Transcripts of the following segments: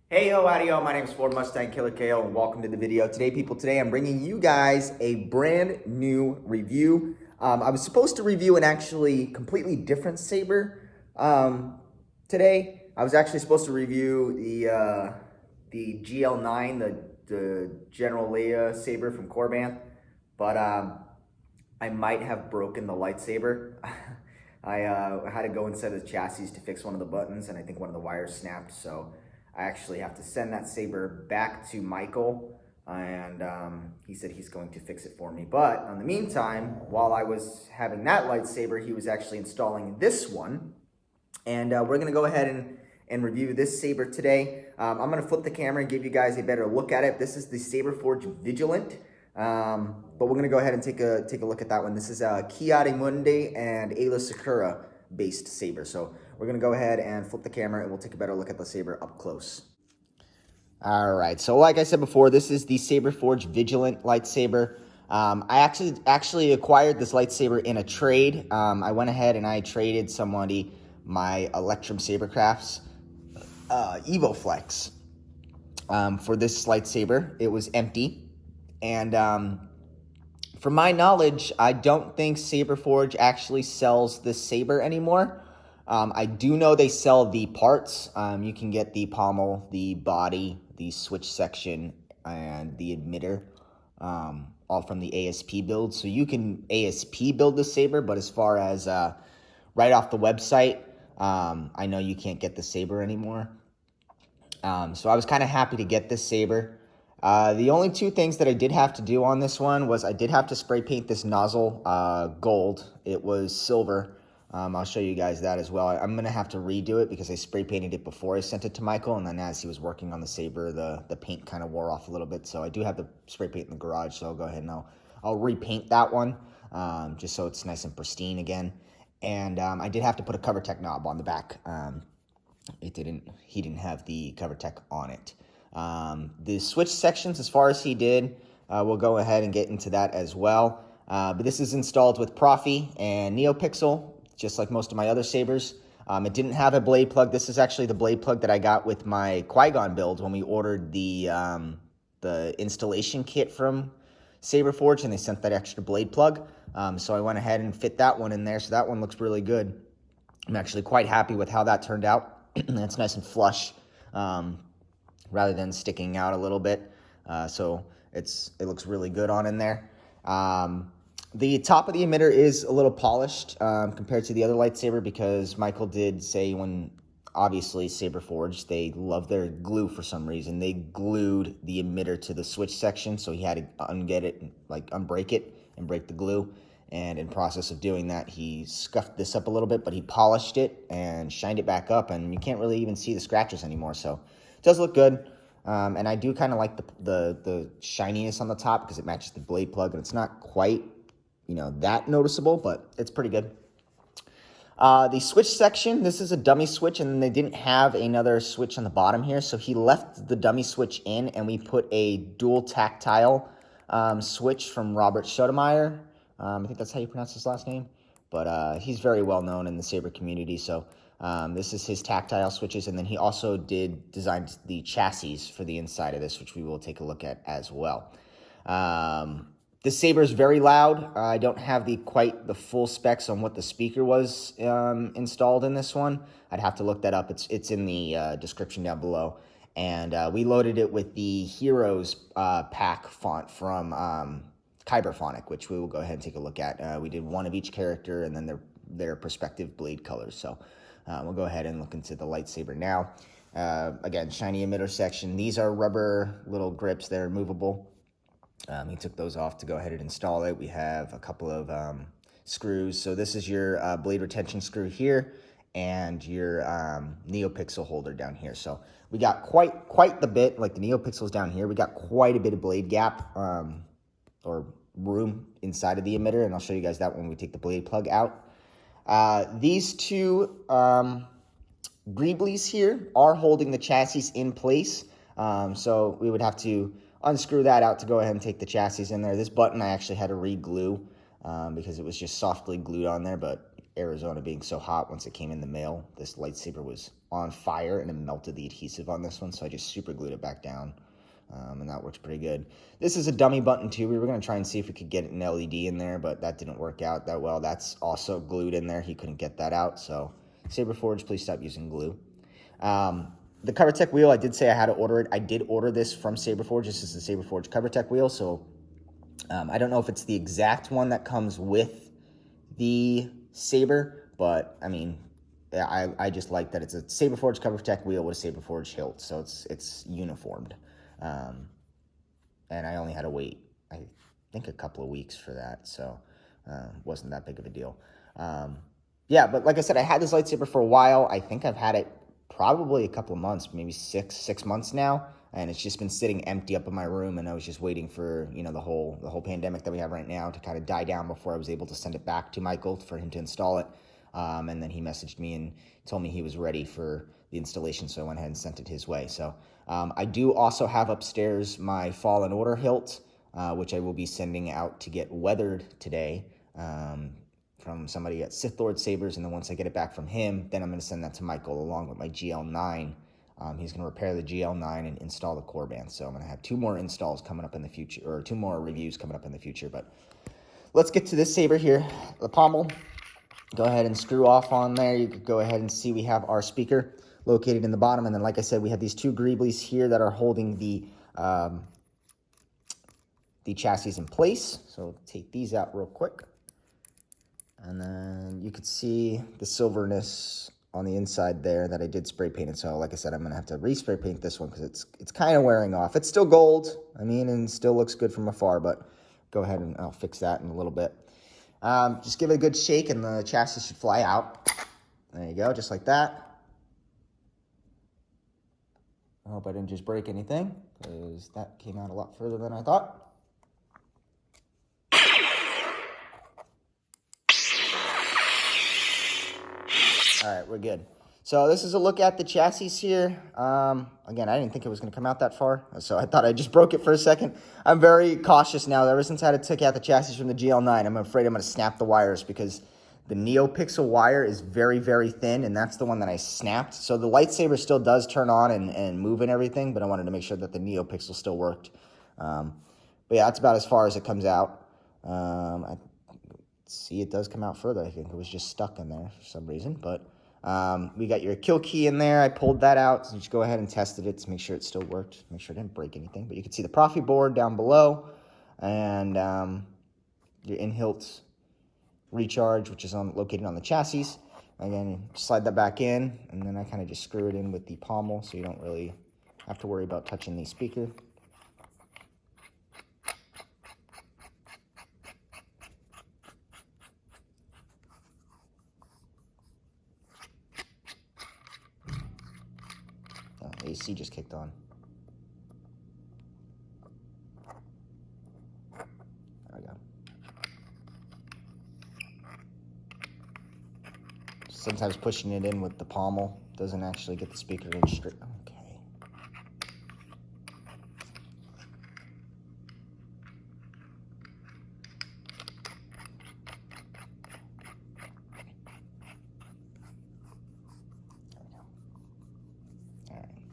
Hey yo, howdy y'all, my name is fordmustangkillerko and welcome to the video. Today I'm bringing you guys a brand new review. I was supposed to review an actually completely different saber today. I was actually supposed to review the GL9, the General Leia saber from Korban, but I might have broken the lightsaber. I had to go inside the chassis to fix one of the buttons, and I think one of the wires snapped, so I actually have to send that saber back to Michael, and he said he's going to fix it for me. But in the meantime, while I was having that lightsaber, he was actually installing this one, and we're going to go ahead and review this saber today. I'm going to flip the camera and give you guys a better look at it. This is the SaberForge Vigilant. But we're going to go ahead and take a look at that one. This is a Qui-Gon Mundi and Aayla Secura based saber. So we're going to go ahead and flip the camera and we'll take a better look at the saber up close. All right, so like I said before, this is the SaberForge Vigilant lightsaber. I actually acquired this lightsaber in a trade. I went ahead and I traded somebody my Electrum Sabercrafts EvoFlex for this lightsaber. It was empty. And from my knowledge, I don't think SaberForge actually sells this saber anymore. I do know they sell the parts. You can get the pommel, the body, the switch section, and the emitter, all from the ASP build. So you can ASP build the saber, but as far as right off the website, I know you can't get the saber anymore. So I was kind of happy to get this saber. The only two things that I did have to do on this one was I did have to spray paint this nozzle gold. It was silver. I'll show you guys that as well. I'm going to have to redo it because I spray painted it before I sent it to Michael, and then as he was working on the saber, the paint kind of wore off a little bit. So I do have the spray paint in the garage, so I'll go ahead and I'll repaint that one just so it's nice and pristine again. And I did have to put a CoverTech knob on the back. He didn't have the CoverTech on it. The switch sections, as far as he did, we'll go ahead and get into that as well. But this is installed with Proffi and Neopixel, just like most of my other sabers. It didn't have a blade plug. This is actually the blade plug that I got with my Qui-Gon build when we ordered the installation kit from SaberForge, and they sent that extra blade plug. So I went ahead and fit that one in there, so that one looks really good. I'm actually quite happy with how that turned out. It's nice and flush, rather than sticking out a little bit. So it looks really good on in there. The top of the emitter is a little polished compared to the other lightsaber because Michael did say when, obviously, SaberForge, they love their glue for some reason. They glued the emitter to the switch section, so he had to unbreak it and break the glue. And in process of doing that, he scuffed this up a little bit, but he polished it and shined it back up, and you can't really even see the scratches anymore. So it does look good. And I do kind of like the shininess on the top because it matches the blade plug, and it's not quite, that noticeable, but it's pretty good. The switch section, this is a dummy switch, and they didn't have another switch on the bottom here, so he left the dummy switch in, and we put a dual tactile switch from Robert Sotomayor. I think that's how you pronounce his last name, but he's very well known in the saber community, so this is his tactile switches, and then he also designed the chassis for the inside of this, which we will take a look at as well. This saber is very loud. I don't have quite the full specs on what the speaker was installed in this one. I'd have to look that up. It's in the description down below. And we loaded it with the Heroes pack font from Kyberphonic, which we will go ahead and take a look at. We did one of each character and then their respective blade colors. So we'll go ahead and look into the lightsaber now. Again, shiny emitter section. These are rubber little grips. They're movable. He took those off to go ahead and install it. We have a couple of screws. So this is your blade retention screw here and your Neopixel holder down here. So we got quite the bit, like the Neopixel's down here. We got quite a bit of blade gap or room inside of the emitter, and I'll show you guys that when we take the blade plug out. These two greeblies here are holding the chassis in place, so we would have to unscrew that out to go ahead and take the chassis in there. This button I actually had to re-glue because it was just softly glued on there, but Arizona being so hot, once it came in the mail, this lightsaber was on fire and it melted the adhesive on this one, so I just super glued it back down, and that works pretty good. This is a dummy button too. We were going to try and see if we could get an LED in there, but that didn't work out that well. That's also glued in there. He couldn't get that out, so SaberForge, please stop using glue. The CoverTech wheel, I did say I had to order it. I did order this from SaberForge. This is the SaberForge CoverTech wheel, so I don't know if it's the exact one that comes with the Saber, but I mean, I just like that it's a SaberForge CoverTech wheel with a SaberForge hilt, so it's uniformed. And I only had to wait, I think, a couple of weeks for that, so wasn't that big of a deal. Yeah, but like I said, I had this lightsaber for a while. I think I've had it probably a couple of months, maybe six months now, and it's just been sitting empty up in my room, and I was just waiting for, you know, the whole pandemic that we have right now to kind of die down before I was able to send it back to Michael for him to install it. And then he messaged me and told me he was ready for the installation, so I went ahead and sent it his way. So I do also have upstairs my Fallen Order hilt, which I will be sending out to get weathered today from somebody at Sith Lord Sabers, and then once I get it back from him, then I'm going to send that to Michael along with my GL9. He's going to repair the GL9 and install the core band. So I'm going to have 2 more installs coming up in the future, or 2 more reviews coming up in the future. But let's get to this saber here, the pommel. Go ahead and screw off on there. You could go ahead and see we have our speaker located in the bottom. And then, like I said, we have these 2 greeblies here that are holding the chassis in place. So take these out real quick. And then you could see the silverness on the inside there that I did spray paint it. So like I said, I'm going to have to respray paint this one because it's kind of wearing off. It's still gold, I mean, and still looks good from afar, but go ahead and I'll fix that in a little bit. Just give it a good shake and the chassis should fly out. There you go, just like that. I hope I didn't just break anything because that came out a lot further than I thought. All right, we're good. So this is a look at the chassis here. Again, I didn't think it was going to come out that far, so I thought I just broke it for a second. I'm very cautious now. Ever since I had to take out the chassis from the GL9, I'm afraid I'm going to snap the wires because the Neopixel wire is very, very thin, and that's the one that I snapped. So the lightsaber still does turn on and move and everything, but I wanted to make sure that the Neopixel still worked. But yeah, that's about as far as it comes out. I see it does come out further. I think it was just stuck in there for some reason, but we got your kill key in there. I pulled that out, so just go ahead and tested it to make sure it still worked, make sure it didn't break anything. But you can see the Proffieboard down below, and your in-hilt recharge, which is located on the chassis. Again, you slide that back in, and then I kind of just screw it in with the pommel, so you don't really have to worry about touching the speaker. AC just kicked on. There we go. Sometimes pushing it in with the pommel doesn't actually get the speaker in straight. Okay.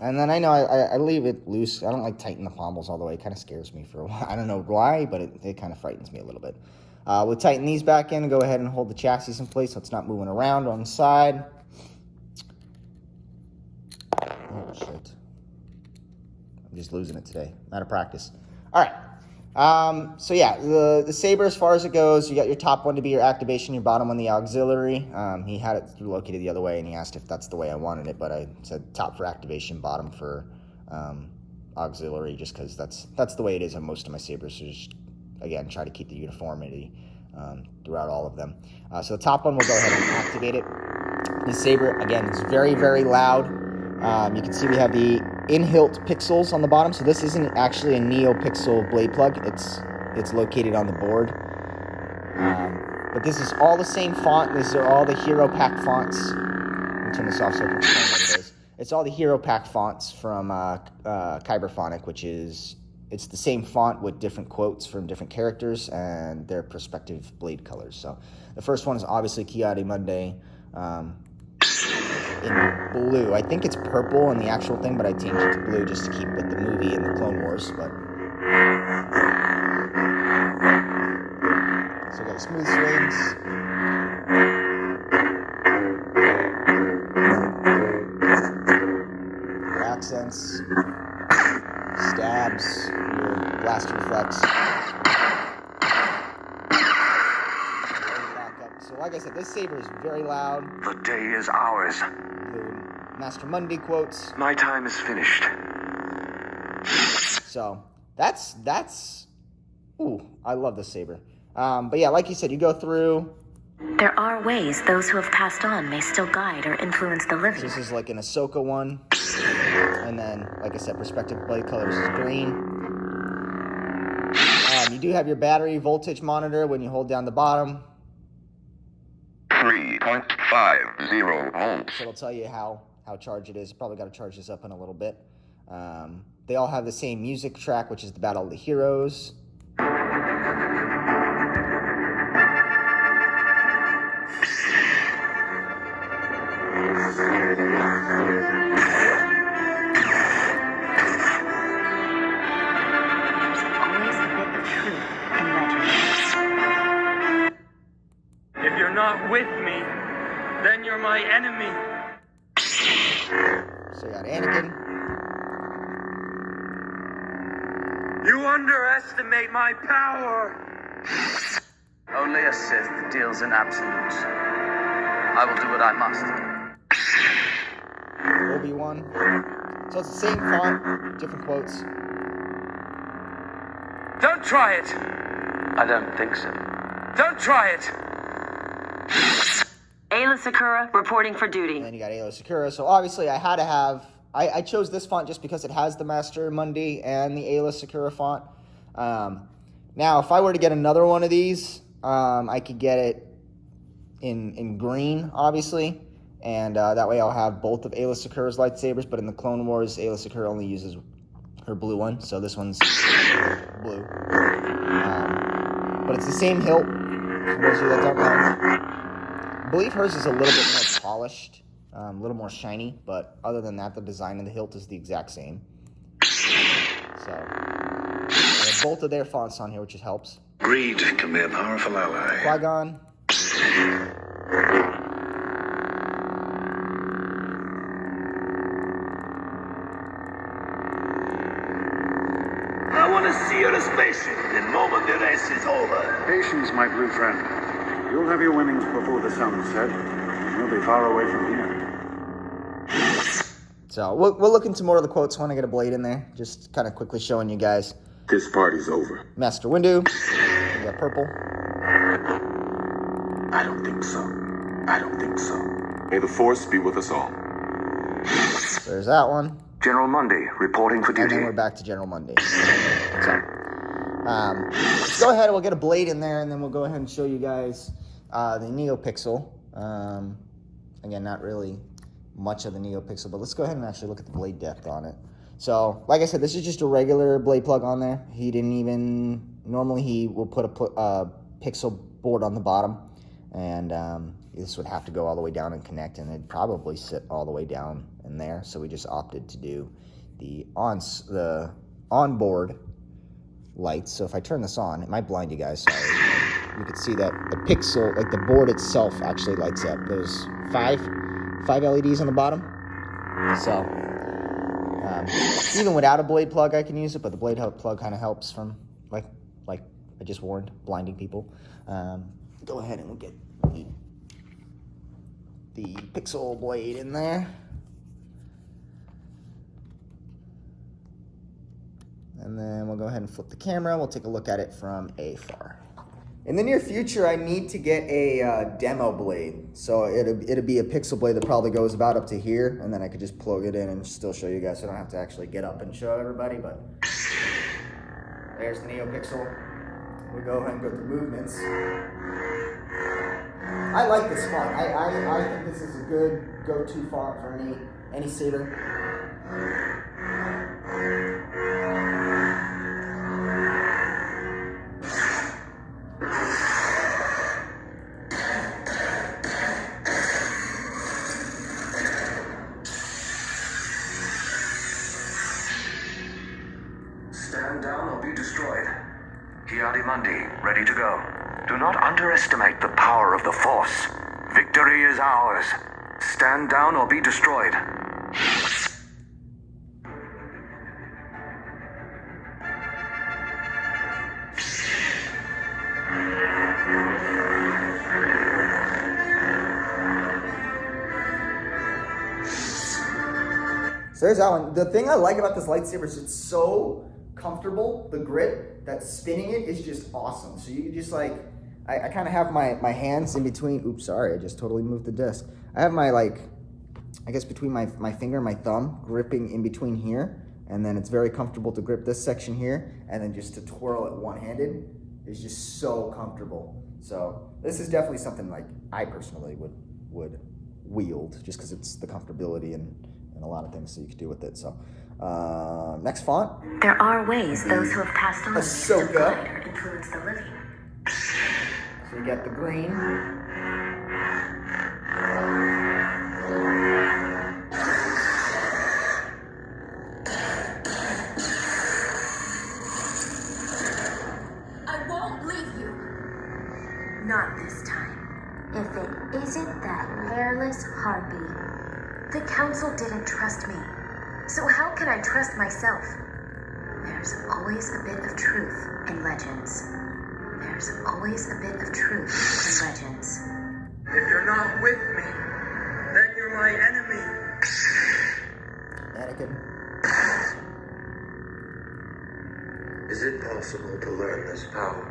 And then I know I leave it loose. I don't like tighten the pommels all the way. It kind of scares me for a while. I don't know why, but it kind of frightens me a little bit. We'll tighten these back in and go ahead and hold the chassis in place so it's not moving around on the side. Oh, shit. I'm just losing it today. Out of practice. All right. So yeah, the Saber, as far as it goes, you got your top one to be your activation, your bottom one the auxiliary. He had it located the other way, and he asked if that's the way I wanted it, but I said top for activation, bottom for auxiliary, just because that's the way it is on most of my Sabers. So just, again, try to keep the uniformity throughout all of them. So the top one, we'll go ahead and activate it. The Saber, again, is very, very loud. You can see we have the in-hilt pixels on the bottom, so this isn't actually a Neopixel blade plug. It's located on the board. But this is all the same font. These are all the Hero Pack fonts. Let me turn this off so I can explain what it is. It's all the Hero Pack fonts from Kyberphonic, which is it's the same font with different quotes from different characters and their respective blade colors. So the first one is obviously Mundi in blue. I think it's purple in the actual thing, but I changed it to blue just to keep with the movie and the Clone Wars. But so we got smooth swings. Your accents, stabs, your blaster reflex. So like I said, this saber is very loud. The day is ours. The Master Mundi quotes. My time is finished. So that's ooh, I love this saber. But yeah, like you said, you go through. There are ways those who have passed on may still guide or influence the living. So this is like an Ahsoka one. And then, like I said, perspective blade colors is green. You do have your battery voltage monitor when you hold down the bottom. 3.50 volts. So it'll tell you how charged it is. You probably got to charge this up in a little bit. They all have the same music track, which is the Battle of the Heroes. If you're not with me, then you're my enemy. So you got Anakin. You underestimate my power. Only a Sith deals in absolutes. I will do what I must. Obi-Wan. So it's the same font, different quotes. Don't try it. I don't think so. Don't try it. Aayla Secura reporting for duty. And then you got Aayla Secura. So obviously I had to have... I chose this font just because it has the Master Mundi and the Aayla Secura font. Now, if I were to get another one of these, I could get it in green, obviously. And that way I'll have both of Aayla Secura's lightsabers. But in the Clone Wars, Aayla Secura only uses her blue one. So this one's blue. But it's the same hilt, for those of you that don't know. I believe hers is a little bit more polished, a little more shiny, but other than that, the design of the hilt is the exact same. So, they have both of their fonts on here, which helps. Greed can be a powerful ally. Qui-Gon. I want to see you in a spaceship the moment the race is over. Patience, my blue friend. You'll have your winnings before the sun sets. You'll be far away from here. So we'll look into more of the quotes when I get a blade in there. Just kind of quickly showing you guys. This party's over. Master Windu. You got purple. I don't think so. I don't think so. May the Force be with us all. So there's that one. General Mundi, reporting for And duty. then we're back to General Mundi. So, let's go ahead and we'll get a blade in there, and then we'll go ahead and show you guys the Neopixel. Again, not really much of the Neopixel, but let's go ahead and actually look at the blade depth on it. So, like I said, this is just a regular blade plug on there. He didn't even... Normally, he will put a pixel board on the bottom, and this would have to go all the way down and connect, and it'd probably sit all the way down in there. So we just opted to do the onboard lights. So if I turn this on, it might blind you guys. Sorry. You can see that the pixel, like the board itself, actually lights up. There's five LEDs on the bottom. So even without a blade plug, I can use it, but the blade plug kind of helps from like I just warned, blinding people. Go ahead and we'll get the pixel blade in there. And then we'll go ahead and flip the camera. We'll take a look at it from afar. In the near future, I need to get a demo blade. So it'll be a pixel blade that probably goes about up to here, and then I could just plug it in and still show you guys, so I don't have to actually get up and show everybody. But there's the Neopixel. We'll go ahead and go through movements. I like this font. I think this is a good go-to font for any saber. Stand down or be destroyed. Mundi, ready to go. Do not underestimate the power of the Force. Victory is ours. Stand down or be destroyed. So there's that one. The thing I like about this lightsaber is it's so comfortable. The grip that's spinning it is just awesome. So you can just like, I kind of have my hands in between. Oops, sorry, I just totally moved the disc. I have my like, I guess between my finger and my thumb gripping in between here. And then it's very comfortable to grip this section here. And then just to twirl it one-handed is just so comfortable. So this is definitely something like I personally would wield just because it's the comfortability and a lot of things that you could do with it. So next font. There are ways those who have passed on may still Ahsoka. guide or influence the living. So you got the green. I won't leave you. Not this time. If it isn't that hairless harpy. The council didn't trust me. So how can I trust myself? There's always a bit of truth in legends. There's always a bit of truth in legends. If you're not with me, then you're my enemy. Anakin. Is it possible to learn this power?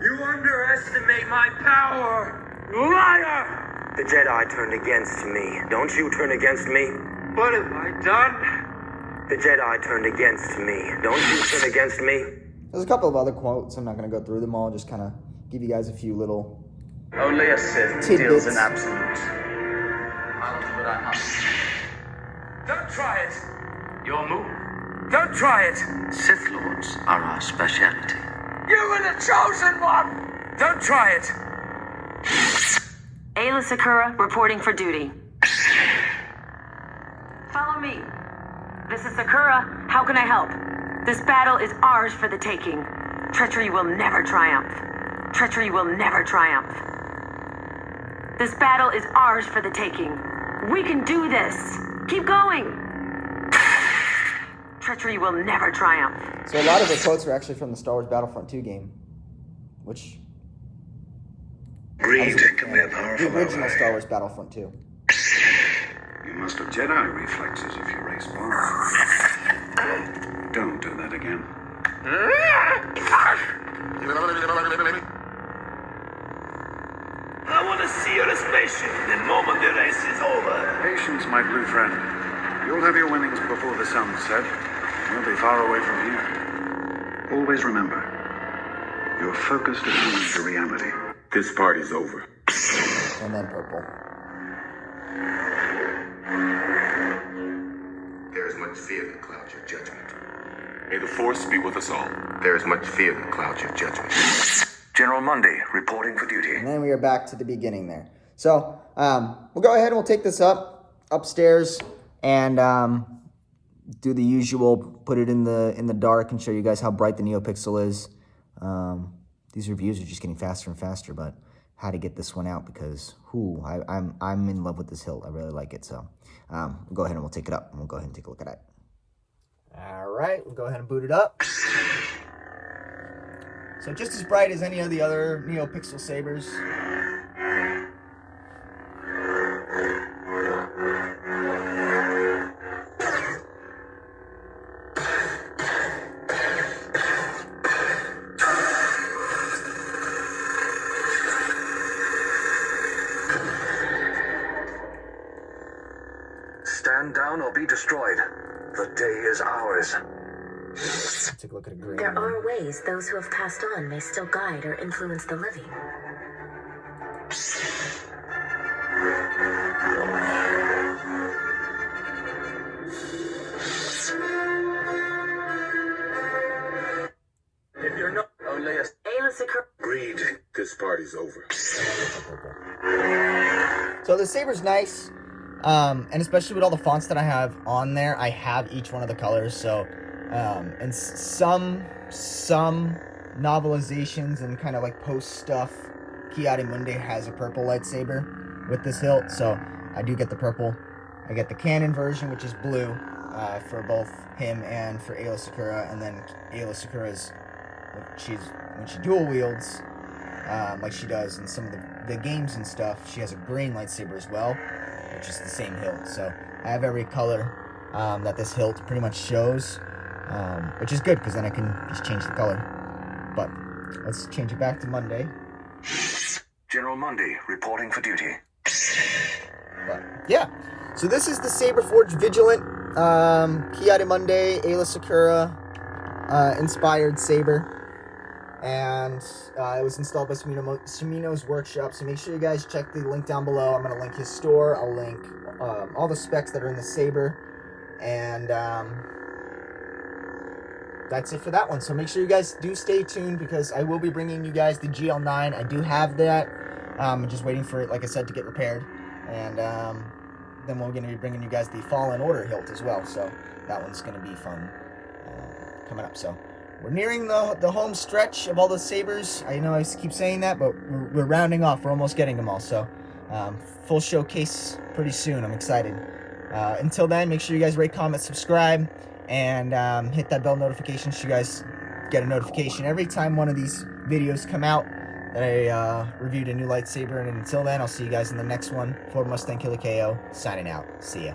You underestimate my power, liar! The Jedi turned against me. Don't you turn against me? What have I done? The Jedi turned against me. Don't you turn against me? There's a couple of other quotes. I'm not going to go through them all. Just kind of give you guys a few little Only a Sith tidbits. deals in absolutes. I'll do what I must. Don't try it! Your move. Don't try it! Sith Lords are our specialty. You were the chosen one! Don't try it! Aayla Secura reporting for duty. Follow me. This is Secura. How can I help? This battle is ours for the taking. Treachery will never triumph. Treachery will never triumph. This battle is ours for the taking. We can do this. Keep going. Treachery will never triumph. So a lot of the quotes are actually from the Star Wars Battlefront 2 game, which Greed can be a powerful the original ally. Star Wars Battlefront 2. You must have Jedi reflexes if you race bombs. Don't do that again. I want to see your spaceship the moment the race is over. Patience, my blue friend. You'll have your winnings before the sun's set. We'll be far away from here. Always remember, you're focused attuning to reality. This party's over. And then purple. There is much fear that clouds your judgment. May the Force be with us all. There is much fear that clouds your judgment. General Mundi, reporting for duty. And then we are back to the beginning there. So we'll go ahead and we'll take this upstairs and do the usual, put it in the dark and show you guys how bright the Neopixel is. These reviews are just getting faster and faster, but how to get this one out because I'm in love with this hilt. I really like it. So we'll go ahead and we'll take it up and we'll go ahead and take a look at it. All right, we'll go ahead and boot it up. So just as bright as any of the other Neopixel sabers. Stand down or be destroyed. The day is ours. Take a look at a green. There are ways those who have passed on may still guide or influence the living. If you're not Only a Aayla Secura. Greed. This party's over. So the saber's nice. And especially with all the fonts that I have on there, I have each one of the colors. So, and some novelizations and kind of like post stuff, Mundi has a purple lightsaber with this hilt. So I do get the purple. I get the canon version, which is blue, for both him and for Aayla Secura. And then Aayla Secura's, when she dual wields, like she does in some of the games and stuff, she has a green lightsaber as well, which is the same hilt. So I have every color that this hilt pretty much shows, which is good because then I can just change the color. But let's change it back to Monday. General Mundi reporting for duty. But yeah, so this is the SaberForge Vigilant Mundi Aayla Secura inspired saber. And it was installed by Shamino's workshop, so make sure you guys check the link down below. I'm going to link his store. I'll link all the specs that are in the saber, and that's it for that one. So make sure you guys do stay tuned, because I will be bringing you guys the GL9. I do have that. I'm just waiting for it, like I said, to get repaired, and then we're going to be bringing you guys the Fallen Order hilt as well, so that one's going to be fun coming up. So we're nearing the home stretch of all the sabers. I know I keep saying that, but we're rounding off. We're almost getting them all. So full showcase pretty soon. I'm excited. Until then, make sure you guys rate, comment, subscribe, and hit that bell notification so you guys get a notification every time one of these videos come out that I reviewed a new lightsaber. And until then, I'll see you guys in the next one. fordmustangkillerko signing out. See ya.